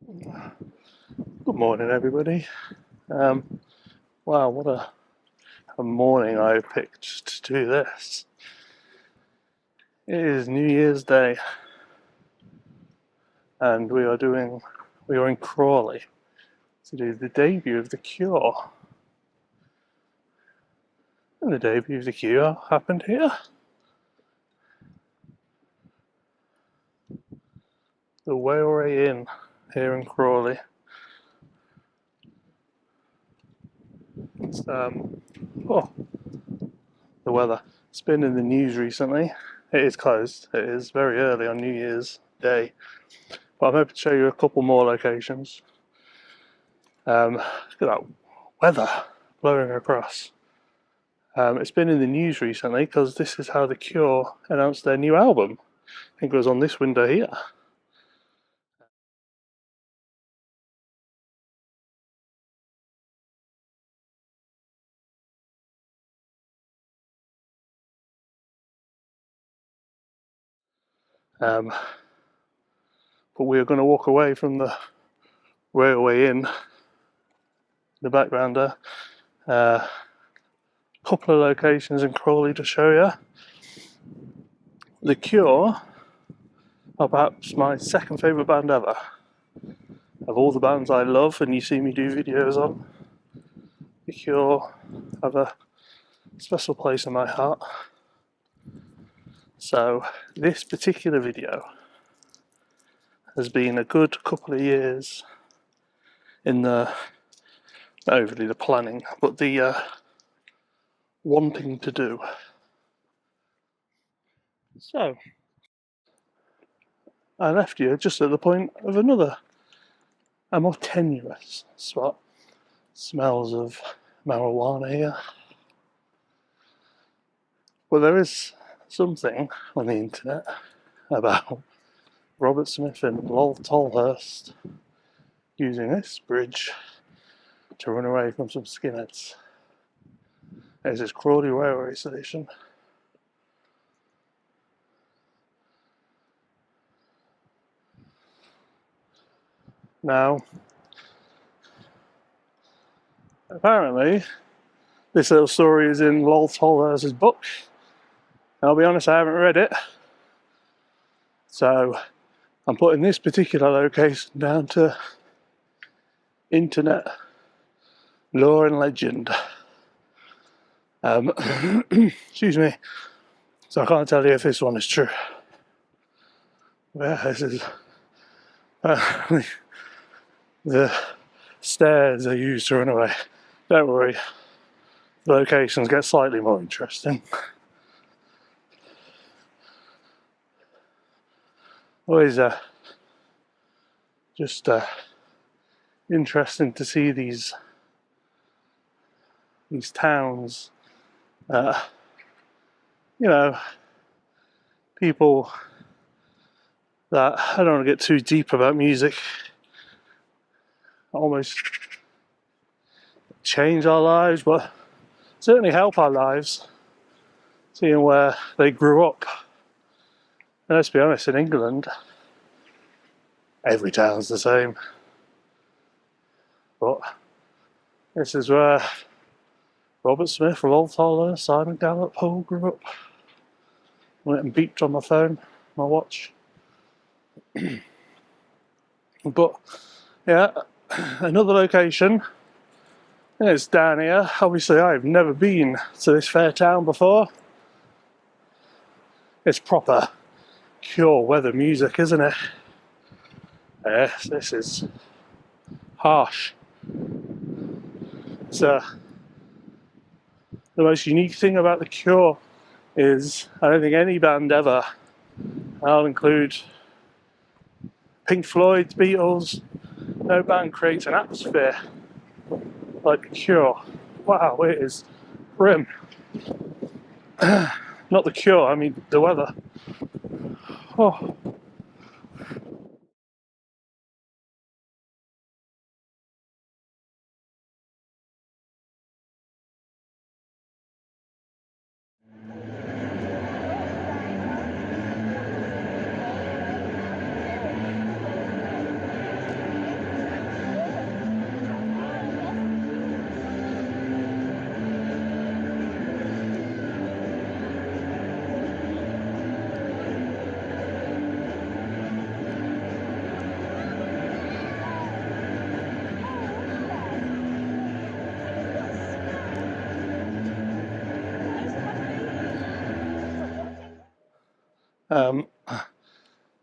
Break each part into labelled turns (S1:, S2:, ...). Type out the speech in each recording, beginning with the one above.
S1: Good morning, everybody. Wow, what a morning I picked to do this. It is New Year's Day, and we are in Crawley to do the debut of The Cure. And the debut of The Cure happened here. The Railway Inn here in Crawley. It's, oh, the weather. It's been in the news recently. It is closed. It is very early on New Year's Day. But I'm hoping to show you a couple more locations. Look at that weather blowing across. It's been in the news recently because this is how The Cure announced their new album. I think it was on this window here. But we're going to walk away from the Railway Inn, the background there. Couple of locations in Crawley to show you. The Cure are perhaps my second favourite band ever. Of all the bands I love and you see me do videos on, The Cure have a special place in my heart. So this particular video has been a good couple of years in the, not overly the planning, but the wanting to do. So I left you just at the point of another, a more tenuous spot. Smells of marijuana here. Well, there is something on the internet about Robert Smith and Lol Tolhurst using this bridge to run away from some skinheads. There's this Crawley railway station. Now, apparently, this little story is in Lol Tolhurst's book. And I'll be honest, I haven't read it. So I'm putting this particular location down to internet lore and legend. Excuse me. So I can't tell you if this one is true. Yeah, this is the stairs are used to run away. Don't worry, the locations get slightly more interesting. Always just interesting to see these towns. You know, people that, I don't want to get too deep about music, almost change our lives, but certainly help our lives, seeing where they grew up. And let's be honest, in England, every town's the same. But this is where Robert Smith, Lol Tolhurst, Simon Gallup, Paul grew up. Went and beeped on my phone, my watch. But yeah, another location is down here. Obviously, I've never been to this fair town before. It's proper Cure weather music, isn't it? Yes, this is harsh. So the most unique thing about The Cure is I don't think any band ever, I'll include Pink Floyd, Beatles, no band creates an atmosphere like The Cure. Wow, it is grim. Not The Cure, I mean the weather. Oh.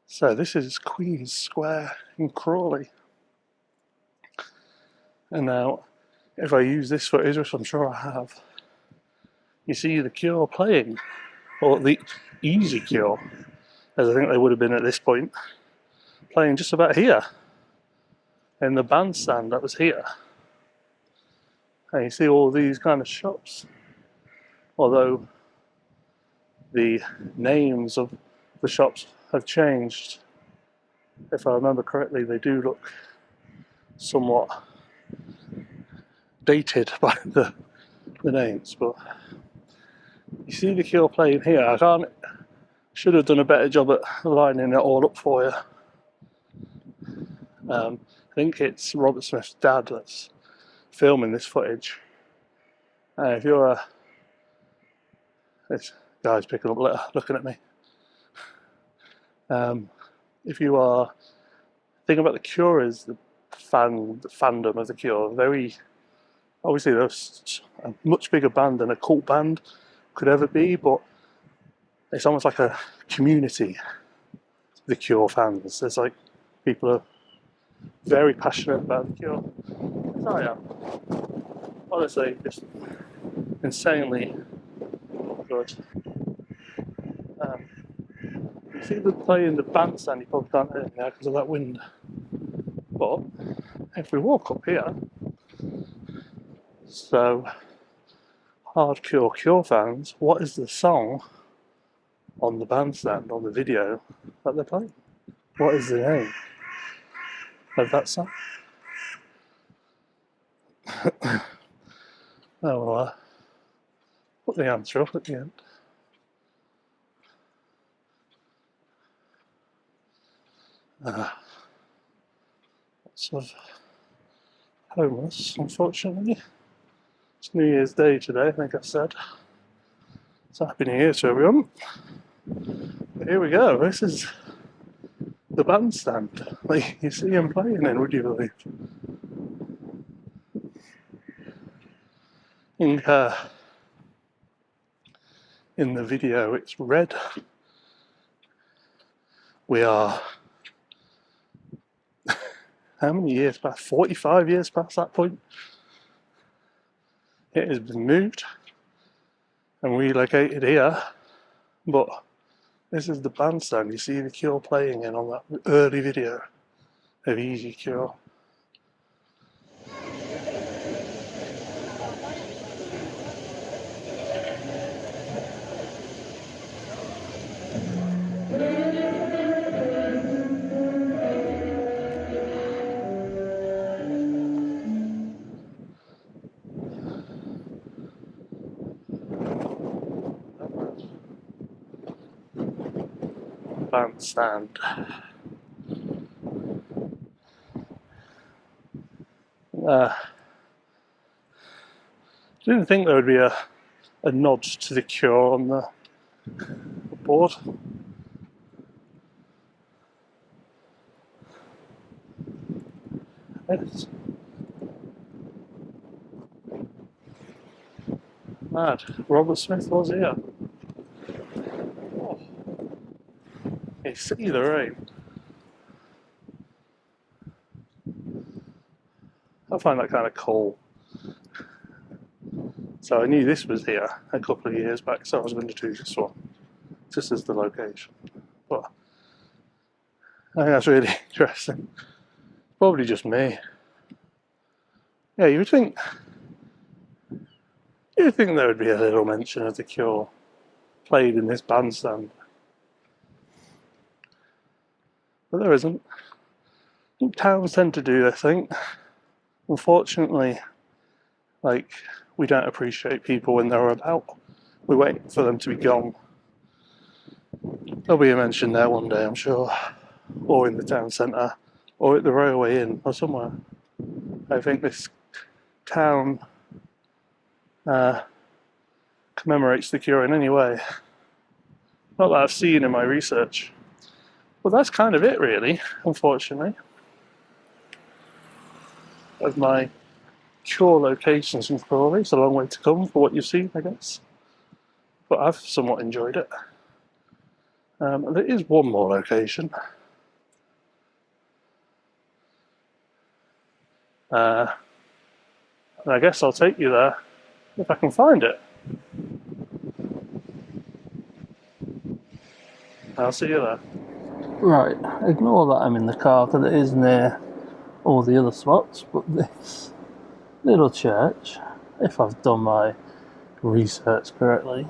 S1: So this is Queen's Square in Crawley. And now, if I use this footage, which I'm sure I have, you see the Cure playing, or the Easy Cure, as I think they would have been at this point, playing just about here, in the bandstand that was here. And you see all these kind of shops, although the names of the shops have changed. If I remember correctly, they do look somewhat dated by the names, but you see the Cure playing here. Should have done a better job at lining it all up for you. I think it's Robert Smith's dad that's filming this footage. If you're this guy's picking up litter, looking at me. If you are thinking about the Cure as the fandom of the Cure, very obviously they're a much bigger band than a cult band could ever be, but it's almost like a community. The Cure fans, there's like people are very passionate about the Cure. As I am. Honestly, just insanely good. You see them playing the bandstand, you probably can't hear it now because of that wind. But if we walk up here, so hardcore Cure fans, what is the song on the bandstand, on the video that they're playing? What is the name of that song? I'll put the answer up at the end. Lots of homeless, unfortunately. It's New Year's Day today, I think I said. So Happy New Year to everyone. But here we go, this is the bandstand. Like you see him playing in, would you believe? In the video it's red. We are how many years past? 45 years past that point. It has been moved and relocated here, but this is the bandstand you see the Cure playing in on that early video of Easy Cure. Bandstand. Didn't think there would be a nod to the Cure on the board. It's mad. Robert Smith was here. Oh. You see the rain. I find that kind of cool. So I knew this was here a couple of years back, so I was going to do this one, just as the location. But I think that's really interesting. Probably just me. Yeah, you would think there would be a little mention of the Cure played in this bandstand, but there isn't. Towns tend to do this, I think. Unfortunately, like, we don't appreciate people when they're about. We wait for them to be gone. There'll be a mention there one day, I'm sure, or in the town centre, or at the Railway Inn, or somewhere. I think this town commemorates the Cure in any way. Not that I've seen in my research. Well, that's kind of it, really, unfortunately, of my Cure locations in Crawley. It's a long way to come for what you've seen, I guess. But I've somewhat enjoyed it. There is one more location. And I guess I'll take you there if I can find it. I'll see you there. Right, ignore that I'm in the car because it is near all the other spots, but this little church, if I've done my research correctly,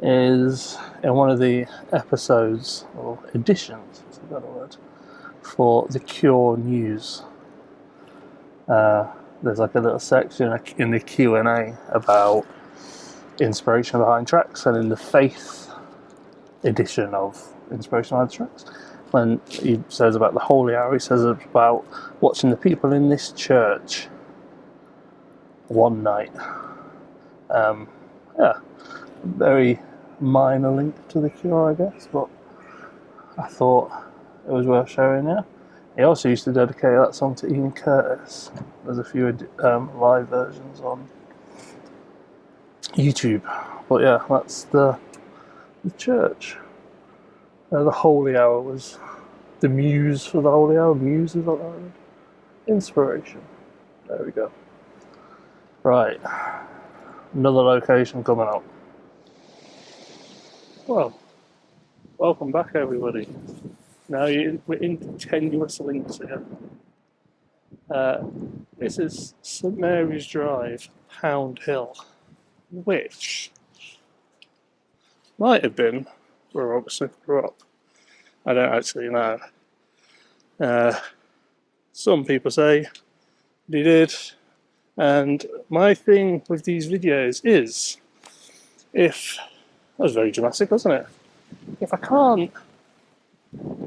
S1: is in one of the episodes or editions, is a better word, for the Cure News. There's like a little section in the Q&A about inspiration behind tracks, and in the Faith edition of Inspiration Behind Tracks, when he says about the Holy Hour, he says about watching the people in this church one night. Yeah, very minor link to the Cure, I guess, but I thought it was worth showing you. He also used to dedicate that song to Ian Curtis. There's a few live versions on YouTube. But yeah, that's the church. The Holy Hour was the muse for the Holy Hour. Muse is what that word? Inspiration. There we go. Right. Another location coming up. Well, welcome back everybody. Now we're in tenuous links here. This is St Mary's Drive, Hound Hill, which might have been where Robert Smith grew up. I don't actually know. Some people say he did, and my thing with these videos is, if that was very dramatic, wasn't it? If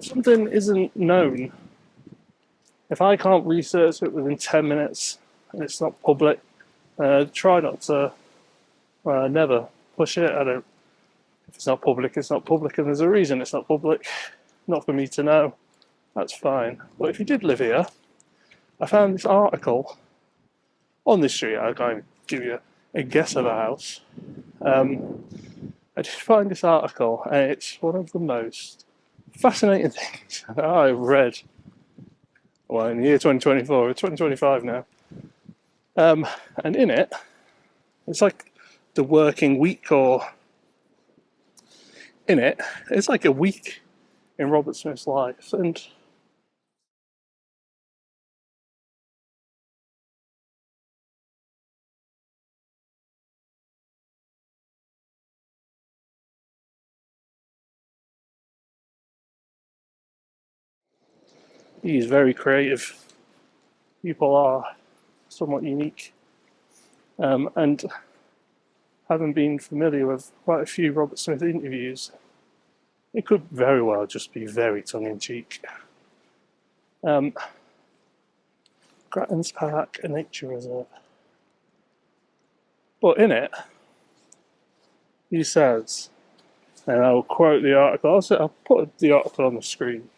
S1: something isn't known, if I can't research it within 10 minutes and it's not public, try not to, never push it. If it's not public, it's not public, and there's a reason it's not public, not for me to know, that's fine. But if you did live here, I found this article on this street. I can't give you a guess of a house. I did find this article, and it's one of the most fascinating things I've read. Well, in the year 2024, it's 2025 now. And in it, it's like the working week, or in it, it's like a week in Robert Smith's life. And he's very creative. People are somewhat unique. And having been familiar with quite a few Robert Smith interviews, it could very well just be very tongue-in-cheek. Grattan's Park, a nature reserve. But in it, he says, and I'll quote the article, I'll put the article on the screen.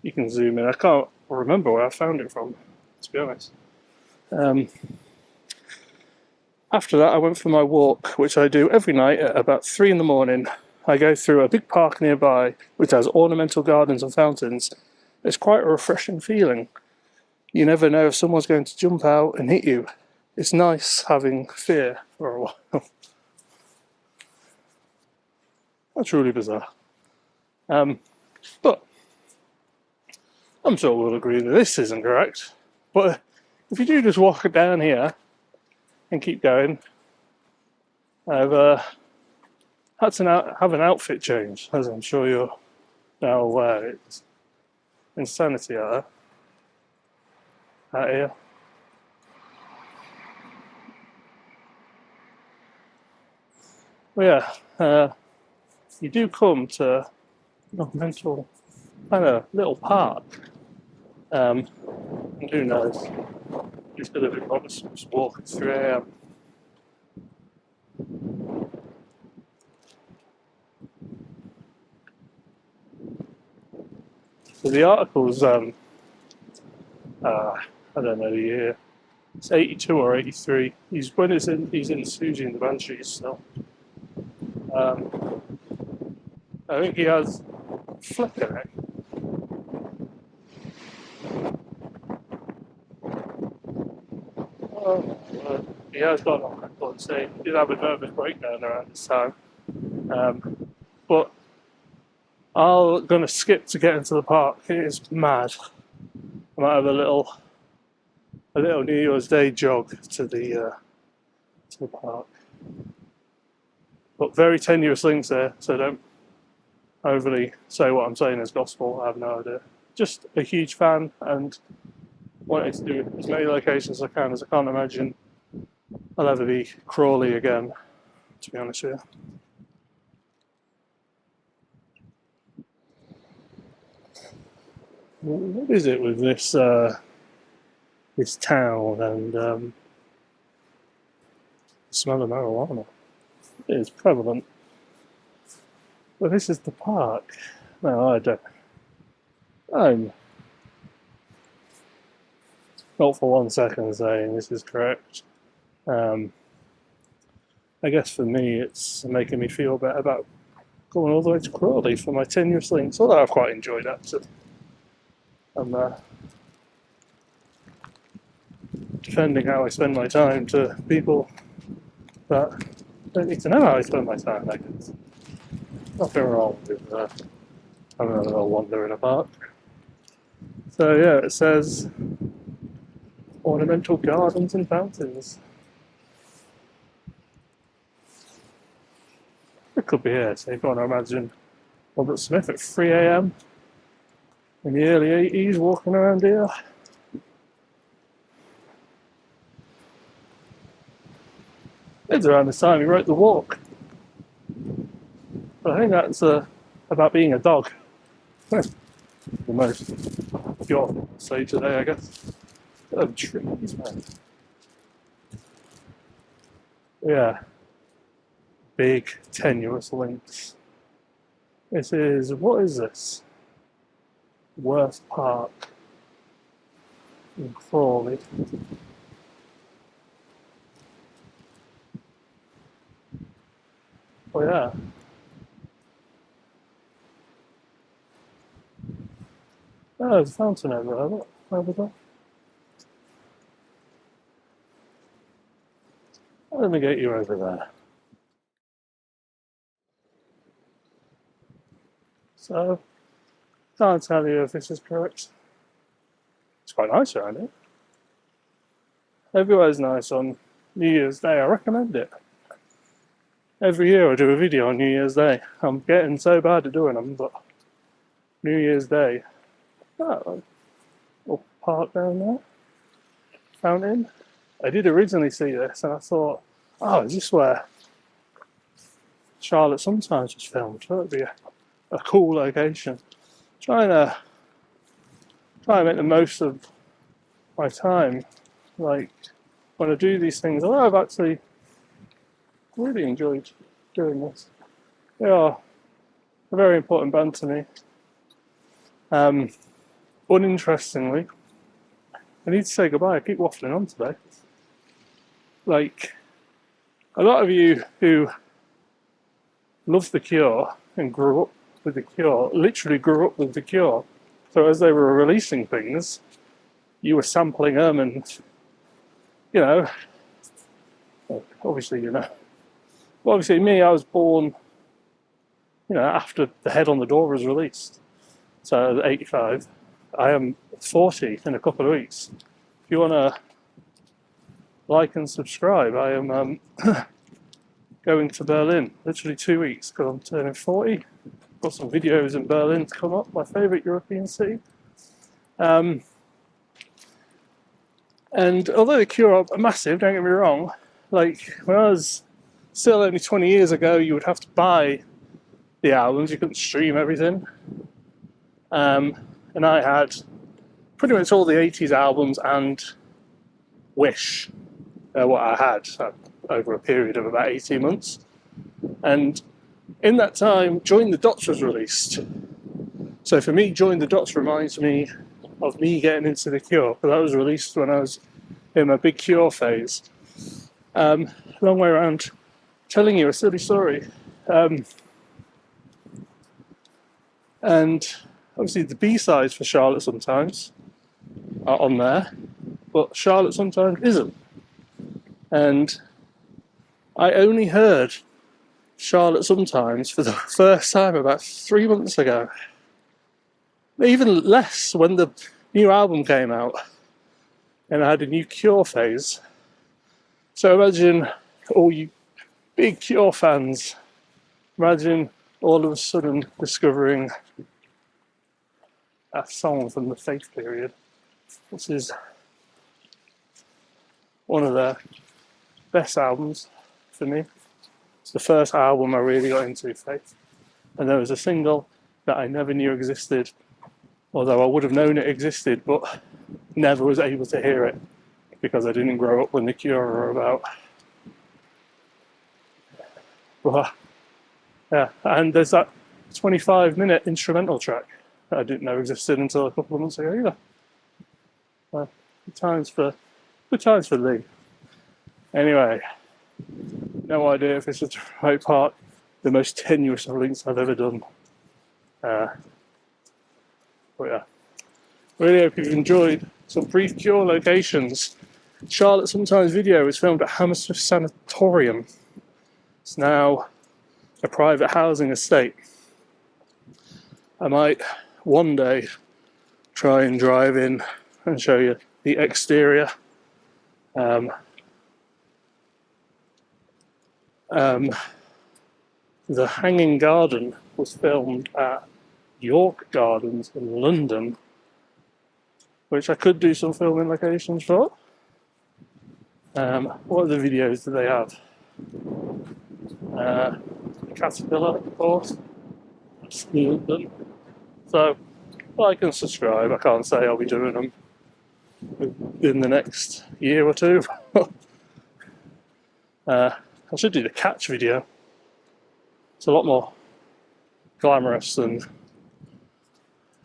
S1: You can zoom in. I can't remember where I found it from, to be honest. After that, I went for my walk, which I do every night at about 3 in the morning. I go through a big park nearby, which has ornamental gardens and fountains. It's quite a refreshing feeling. You never know if someone's going to jump out and hit you. It's nice having fear for a while. That's really bizarre. But I'm sure we'll agree that this isn't correct. But if you do just walk down here and keep going, I've had to have an outfit change, as I'm sure you're now aware. It's insanity out here. Well, yeah, you do come to a mental kind of little park. And who knows? It's going to be promised walking through here. So the article's, I don't know the year. It's 82 or 83. He's in Susie and the Banshees still. I think he has flicker. Oh, he has got on record. So he did have a nervous breakdown around this time. But I'm going to skip to get into the park. It is mad. I might have a little New Year's Day jog to the park. But very tenuous links there, so don't overly say what I'm saying is gospel. I have no idea. Just a huge fan and wanting to do as many locations as I can, as I can't imagine I'll ever be Crawley again, to be honest with you. What is it with this this town and the smell of marijuana? It is prevalent. But this is the park. No, I don't. I'm not for 1 second saying this is correct. I guess for me it's making me feel better about going all the way to Crawley for my tenuous links, although I've quite enjoyed that. So I'm defending how I spend my time to people that don't need to know how I spend my time. I guess. Nothing wrong with having a little wander in a park. So yeah, it says ornamental gardens and fountains. It could be here, so you can't imagine Robert Smith at 3 AM in the early 80s walking around here. It's around this time he wrote The Walk. But I think that's about being a dog. The most pure thing to say today, I guess. Oh, trees, man. Yeah. Big, tenuous links. This is, what is this? Worth Park in Crawley. Oh yeah. Oh, there's a fountain over there. Look, over there. Let me get you over there. So, can't tell you if this is correct. It's quite nice around here. Everywhere's nice on New Year's Day. I recommend it. Every year I do a video on New Year's Day. I'm getting so bad at doing them, but New Year's Day. Oh, little park down there. Fountain. I did originally see this and I thought, oh, is this where Charlotte sometimes was filmed? That would be a cool location. Trying to make the most of my time. Like, when I do these things, although I've actually really enjoyed doing this. They are a very important band to me. Uninterestingly, I need to say goodbye. I keep waffling on today. Like, a lot of you who love The Cure and grew up with The Cure, literally grew up with The Cure. So as they were releasing things, you were sampling them and, you know, obviously, you know. Well, obviously me, I was born, you know, after The Head on the Door was released. So 85. I am 40 in a couple of weeks. If you want to like and subscribe, I am going to Berlin, literally 2 weeks, because I'm turning 40. Got some videos in Berlin to come up, my favourite European city. And although The Cure are massive, don't get me wrong, like when I was still only 20 years ago, you would have to buy the albums, you couldn't stream everything. And I had pretty much all the 80s albums and Wish, what I had over a period of about 18 months. And in that time, Join the Dots was released. So for me, Join the Dots reminds me of me getting into The Cure, because that was released when I was in my big Cure phase. Long way around telling you a silly story. And obviously the B-sides for Charlotte Sometimes are on there, but Charlotte Sometimes isn't. And I only heard Charlotte Sometimes for the first time about 3 months ago. Even less, when the new album came out and I had a new Cure phase. So imagine all you big Cure fans, imagine all of a sudden discovering a song from the Faith period. This is one of their best albums for me. It's the first album I really got into, Faith. And there was a single that I never knew existed, although I would have known it existed, but never was able to hear it because I didn't grow up when the Cure were about. But, yeah, and there's that 25-minute instrumental track that I didn't know existed until a couple of months ago either. Good times for Lee. Anyway, no idea if this is the right part. The most tenuous of links I've ever done. But yeah, really hope you've enjoyed some brief Cure locations. Charlotte Sometimes video was filmed at Hammersmith Sanatorium. It's now a private housing estate. I might one day try and drive in and show you the exterior. The Hanging Garden was filmed at York Gardens in London, which I could do some filming locations for. What other videos do they have? Caterpillar, of course. That's London. So, like and subscribe. I can't say I'll be doing them in the next year or two. I should do the catch video. It's a lot more glamorous than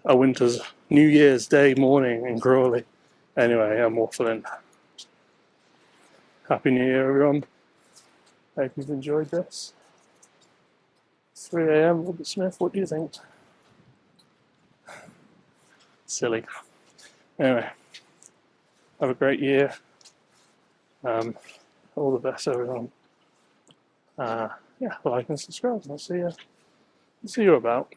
S1: a winter's New Year's Day morning in Crawley. Anyway, I'm waffling. Happy New Year, everyone. Hope you've enjoyed this. 3 a.m. Robert Smith, what do you think? Silly. Anyway, have a great year. All the best, everyone. Yeah, like and subscribe. I'll see you about.